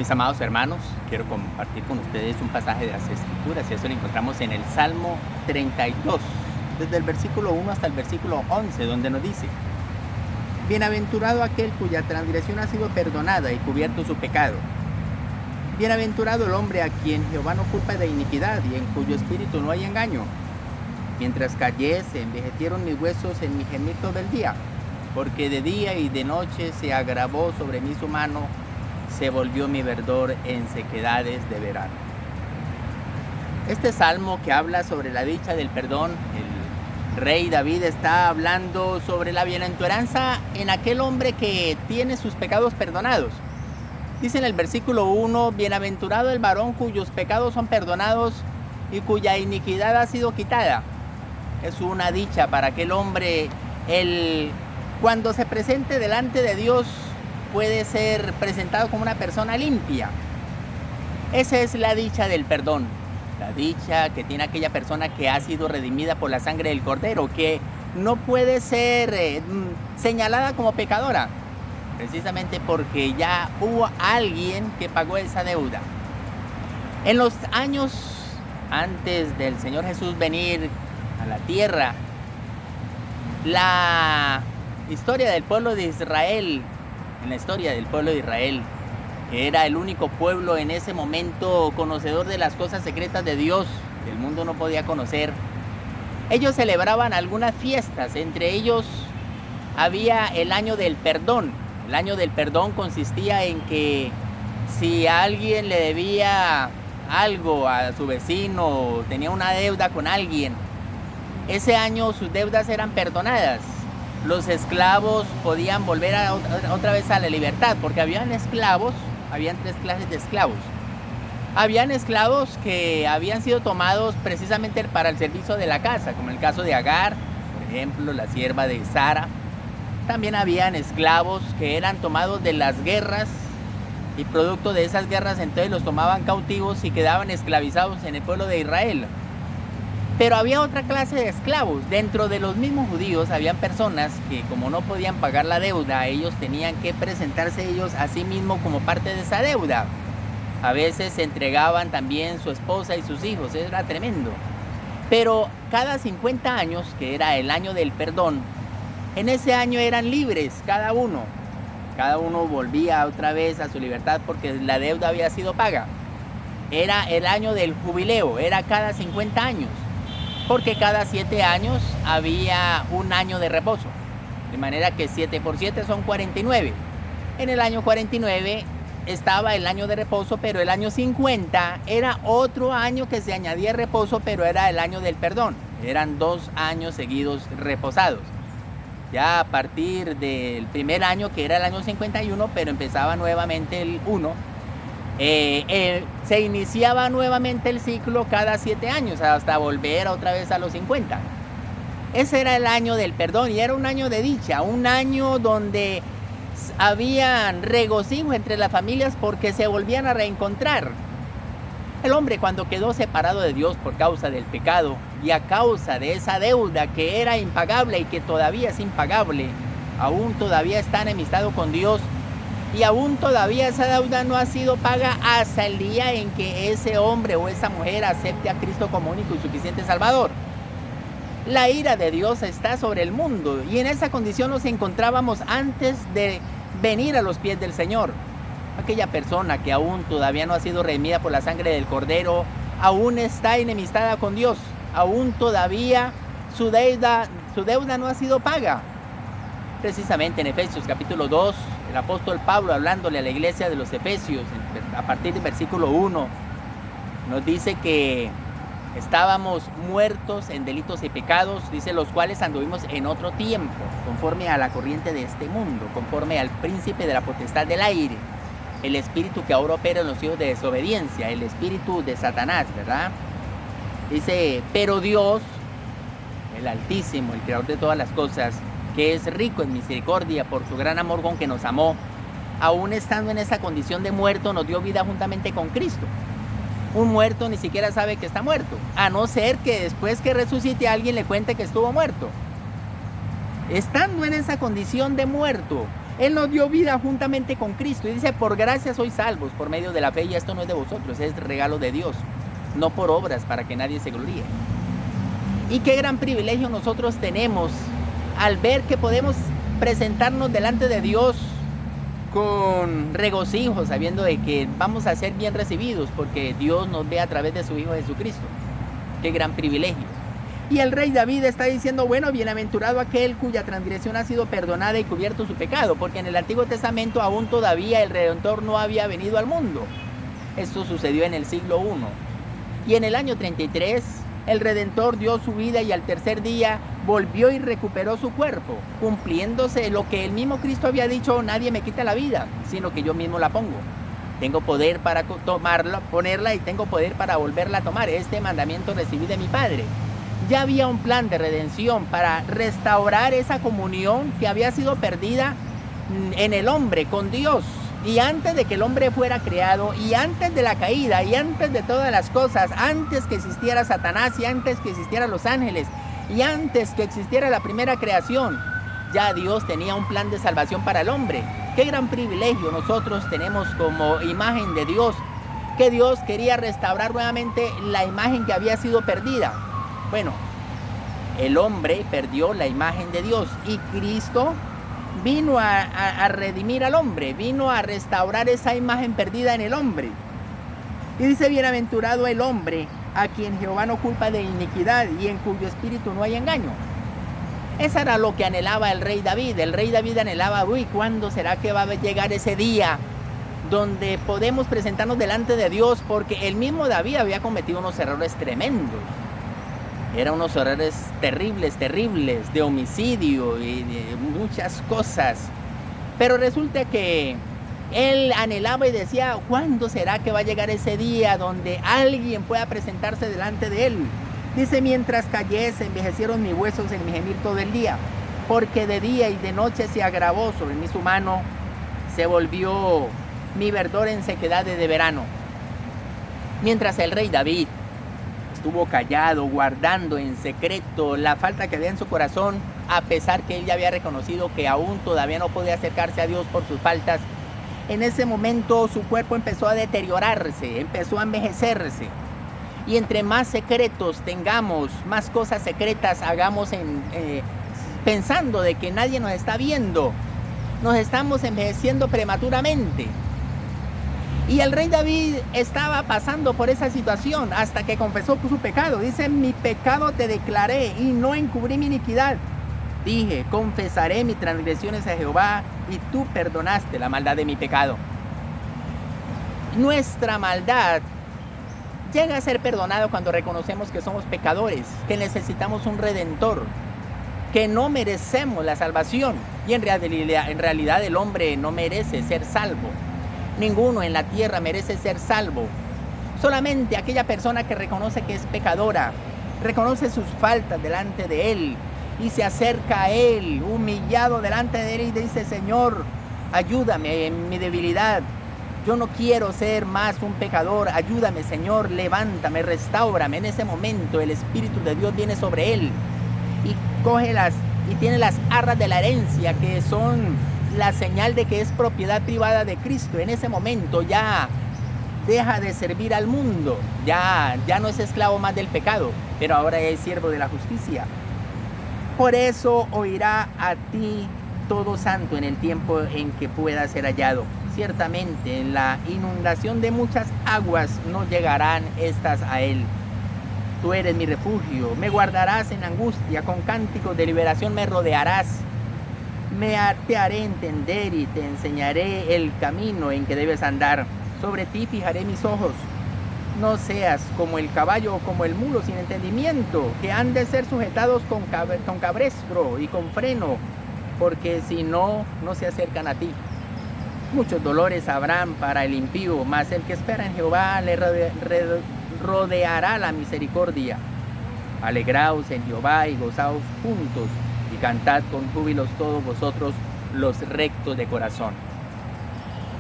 Mis amados hermanos, quiero compartir con ustedes un pasaje de las Escrituras y eso lo encontramos en el Salmo 32, desde el versículo 1 hasta el versículo 11, donde nos dice: Bienaventurado aquel cuya transgresión ha sido perdonada y cubierto su pecado. Bienaventurado el hombre a quien Jehová no culpa de iniquidad y en cuyo espíritu no hay engaño. Mientras callé, se envejecieron mis huesos en mi gemir todo el día, porque de día y de noche se agravó sobre mí su mano, se volvió mi verdor en sequedades de verano. Este salmo que habla sobre la dicha del perdón, el rey David está hablando sobre la bienaventuranza en aquel hombre que tiene sus pecados perdonados. Dice en el versículo 1, bienaventurado el varón cuyos pecados son perdonados y cuya iniquidad ha sido quitada. Es una dicha para aquel hombre, cuando se presente delante de Dios, puede ser presentado como una persona limpia. Esa es la dicha del perdón, la dicha que tiene aquella persona que ha sido redimida por la sangre del Cordero, que no puede ser señalada como pecadora, precisamente porque ya hubo alguien que pagó esa deuda. En los años antes del Señor Jesús venir a la tierra, la historia del pueblo de Israel, que era el único pueblo en ese momento conocedor de las cosas secretas de Dios, que el mundo no podía conocer, ellos celebraban algunas fiestas. Entre ellos había el año del perdón. El año del perdón consistía en que si alguien le debía algo a su vecino, tenía una deuda con alguien, ese año sus deudas eran perdonadas. Los esclavos podían volver otra vez a la libertad, porque habían tres clases de esclavos. Habían esclavos que habían sido tomados precisamente para el servicio de la casa, como el caso de Agar, por ejemplo, la sierva de Sara. También habían esclavos que eran tomados de las guerras y producto de esas guerras entonces los tomaban cautivos y quedaban esclavizados en el pueblo de Israel. Pero había otra clase de esclavos. Dentro de los mismos judíos habían personas que, como no podían pagar la deuda, ellos tenían que presentarse ellos a sí mismos como parte de esa deuda. A veces se entregaban también su esposa y sus hijos, era tremendo. Pero cada 50 años, que era el año del perdón, en ese año eran libres cada uno. Cada uno volvía otra vez a su libertad porque la deuda había sido paga. Era el año del jubileo, era cada 50 años. Porque cada 7 años había un año de reposo, de manera que 7 por 7 son 49. En el año 49 estaba el año de reposo, pero el año 50 era otro año que se añadía reposo, pero era el año del perdón. Eran 2 años seguidos reposados. Ya a partir del primer año, que era el año 51, pero empezaba nuevamente el 1, se iniciaba nuevamente el ciclo cada 7 años hasta volver otra vez a los 50. Ese era el año del perdón y era un año de dicha, un año donde había regocijo entre las familias porque se volvían a reencontrar. El hombre, cuando quedó separado de Dios por causa del pecado y a causa de esa deuda que era impagable y que todavía es impagable, aún todavía está enemistado con Dios. Y aún todavía esa deuda no ha sido paga hasta el día en que ese hombre o esa mujer acepte a Cristo como único y suficiente Salvador. La ira de Dios está sobre el mundo y en esa condición nos encontrábamos antes de venir a los pies del Señor. Aquella persona que aún todavía no ha sido redimida por la sangre del Cordero, aún está enemistada con Dios, aún todavía su deuda no ha sido paga. Precisamente en Efesios capítulo 2, el apóstol Pablo, hablándole a la iglesia de los Efesios, a partir del versículo 1, nos dice que estábamos muertos en delitos y pecados, dice, los cuales anduvimos en otro tiempo, conforme a la corriente de este mundo, conforme al príncipe de la potestad del aire, el espíritu que ahora opera en los hijos de desobediencia, el espíritu de Satanás, ¿verdad? Dice, pero Dios, el Altísimo, el creador de todas las cosas, que es rico en misericordia por su gran amor con que nos amó, aún estando en esa condición de muerto, nos dio vida juntamente con Cristo. Un muerto ni siquiera sabe que está muerto, a no ser que después que resucite alguien le cuente que estuvo muerto. Estando en esa condición de muerto, Él nos dio vida juntamente con Cristo. Y dice, por gracia sois salvos, por medio de la fe, y esto no es de vosotros, es regalo de Dios, no por obras, para que nadie se gloríe. Y qué gran privilegio nosotros tenemos al ver que podemos presentarnos delante de Dios con regocijo, sabiendo de que vamos a ser bien recibidos, porque Dios nos ve a través de su Hijo Jesucristo. Qué gran privilegio. Y el rey David está diciendo, bueno, bienaventurado aquel cuya transgresión ha sido perdonada y cubierto su pecado, porque en el Antiguo Testamento aún todavía el Redentor no había venido al mundo. Esto sucedió en el siglo I. Y en el año 33, el Redentor dio su vida y al tercer día volvió y recuperó su cuerpo, cumpliéndose lo que el mismo Cristo había dicho, nadie me quita la vida, sino que yo mismo la pongo. Tengo poder para tomarla, ponerla, y tengo poder para volverla a tomar. Este mandamiento recibí de mi Padre. Ya había un plan de redención para restaurar esa comunión que había sido perdida en el hombre con Dios. Y antes de que el hombre fuera creado, y antes de la caída, y antes de todas las cosas, antes que existiera Satanás, y antes que existieran los ángeles, y antes que existiera la primera creación, ya Dios tenía un plan de salvación para el hombre. Qué gran privilegio nosotros tenemos como imagen de Dios, que Dios quería restaurar nuevamente la imagen que había sido perdida. Bueno, el hombre perdió la imagen de Dios y Cristo vino a redimir al hombre, vino a restaurar esa imagen perdida en el hombre. Y dice, bienaventurado el hombre a quien Jehová no culpa de iniquidad y en cuyo espíritu no hay engaño. Eso era lo que anhelaba el rey David. El rey David anhelaba, uy, ¿cuándo será que va a llegar ese día donde podemos presentarnos delante de Dios? Porque el mismo David había cometido unos errores tremendos. Eran unos errores terribles, de homicidio y de muchas cosas. Pero resulta que él anhelaba y decía, ¿cuándo será que va a llegar ese día donde alguien pueda presentarse delante de él? Dice, mientras callé, se envejecieron mis huesos en mi gemir todo el día, porque de día y de noche se agravó sobre mí su mano, se volvió mi verdor en sequedad de verano. Mientras el rey David estuvo callado, guardando en secreto la falta que había en su corazón, a pesar que él ya había reconocido que aún todavía no podía acercarse a Dios por sus faltas, en ese momento su cuerpo empezó a deteriorarse, empezó a envejecerse. Y entre más secretos tengamos, más cosas secretas hagamos pensando de que nadie nos está viendo, nos estamos envejeciendo prematuramente. Y el rey David estaba pasando por esa situación hasta que confesó su pecado. Dice, mi pecado te declaré y no encubrí mi iniquidad. Dije, confesaré mis transgresiones a Jehová y tú perdonaste la maldad de mi pecado. Nuestra maldad llega a ser perdonado cuando reconocemos que somos pecadores, que necesitamos un redentor, que no merecemos la salvación. Y en realidad el hombre no merece ser salvo. Ninguno en la tierra merece ser salvo. Solamente aquella persona que reconoce que es pecadora, reconoce sus faltas delante de Él y se acerca a Él, humillado delante de Él, y dice, Señor, ayúdame en mi debilidad. Yo no quiero ser más un pecador. Ayúdame, Señor, levántame, restáurame. En ese momento el Espíritu de Dios viene sobre él y tiene las arras de la herencia, que son la señal de que es propiedad privada de Cristo. En ese momento ya deja de servir al mundo, ya no es esclavo más del pecado, pero ahora es siervo de la justicia. Por eso oirá a ti todo santo en el tiempo en que pueda ser hallado. Ciertamente en la inundación de muchas aguas no llegarán estas a él. Tú eres mi refugio, me guardarás en angustia, con cánticos de liberación me rodearás. Te haré entender y te enseñaré el camino en que debes andar. Sobre ti fijaré mis ojos. No seas como el caballo o como el mulo sin entendimiento, que han de ser sujetados con cabestro y con freno, porque si no, no se acercan a ti. Muchos dolores habrán para el impío, mas el que espera en Jehová le rodeará la misericordia. Alegraos en Jehová y gozaos juntos, y cantad con júbilos todos vosotros los rectos de corazón.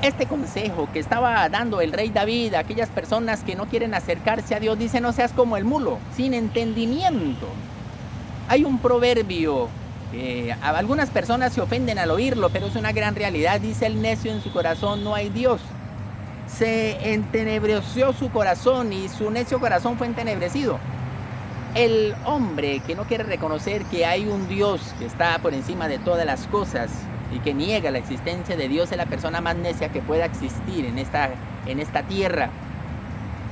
Este consejo que estaba dando el rey David a aquellas personas que no quieren acercarse a Dios, dice, no seas como el mulo, sin entendimiento. Hay un proverbio Algunas personas se ofenden al oírlo, pero es una gran realidad. Dice el necio en su corazón, no hay Dios. Se entenebreció su corazón y su necio corazón fue entenebrecido. El hombre que no quiere reconocer que hay un Dios que está por encima de todas las cosas y que niega la existencia de Dios es la persona más necia que pueda existir en esta tierra.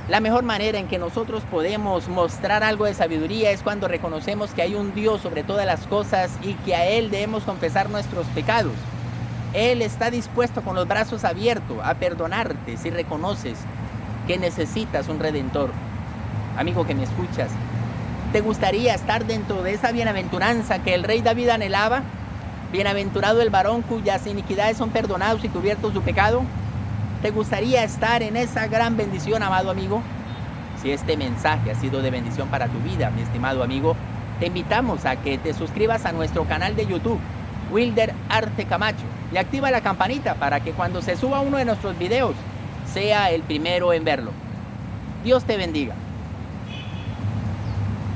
La mejor manera en que nosotros podemos mostrar algo de sabiduría es cuando reconocemos que hay un Dios sobre todas las cosas y que a Él debemos confesar nuestros pecados. Él está dispuesto con los brazos abiertos a perdonarte si reconoces que necesitas un redentor. Amigo que me escuchas, ¿te gustaría estar dentro de esa bienaventuranza que el rey David anhelaba? Bienaventurado el varón cuyas iniquidades son perdonadas y cubierto su pecado. ¿Te gustaría estar en esa gran bendición, amado amigo? Si este mensaje ha sido de bendición para tu vida, mi estimado amigo, te invitamos a que te suscribas a nuestro canal de YouTube, Wilder Arce Camacho, y activa la campanita para que cuando se suba uno de nuestros videos, sea el primero en verlo. Dios te bendiga.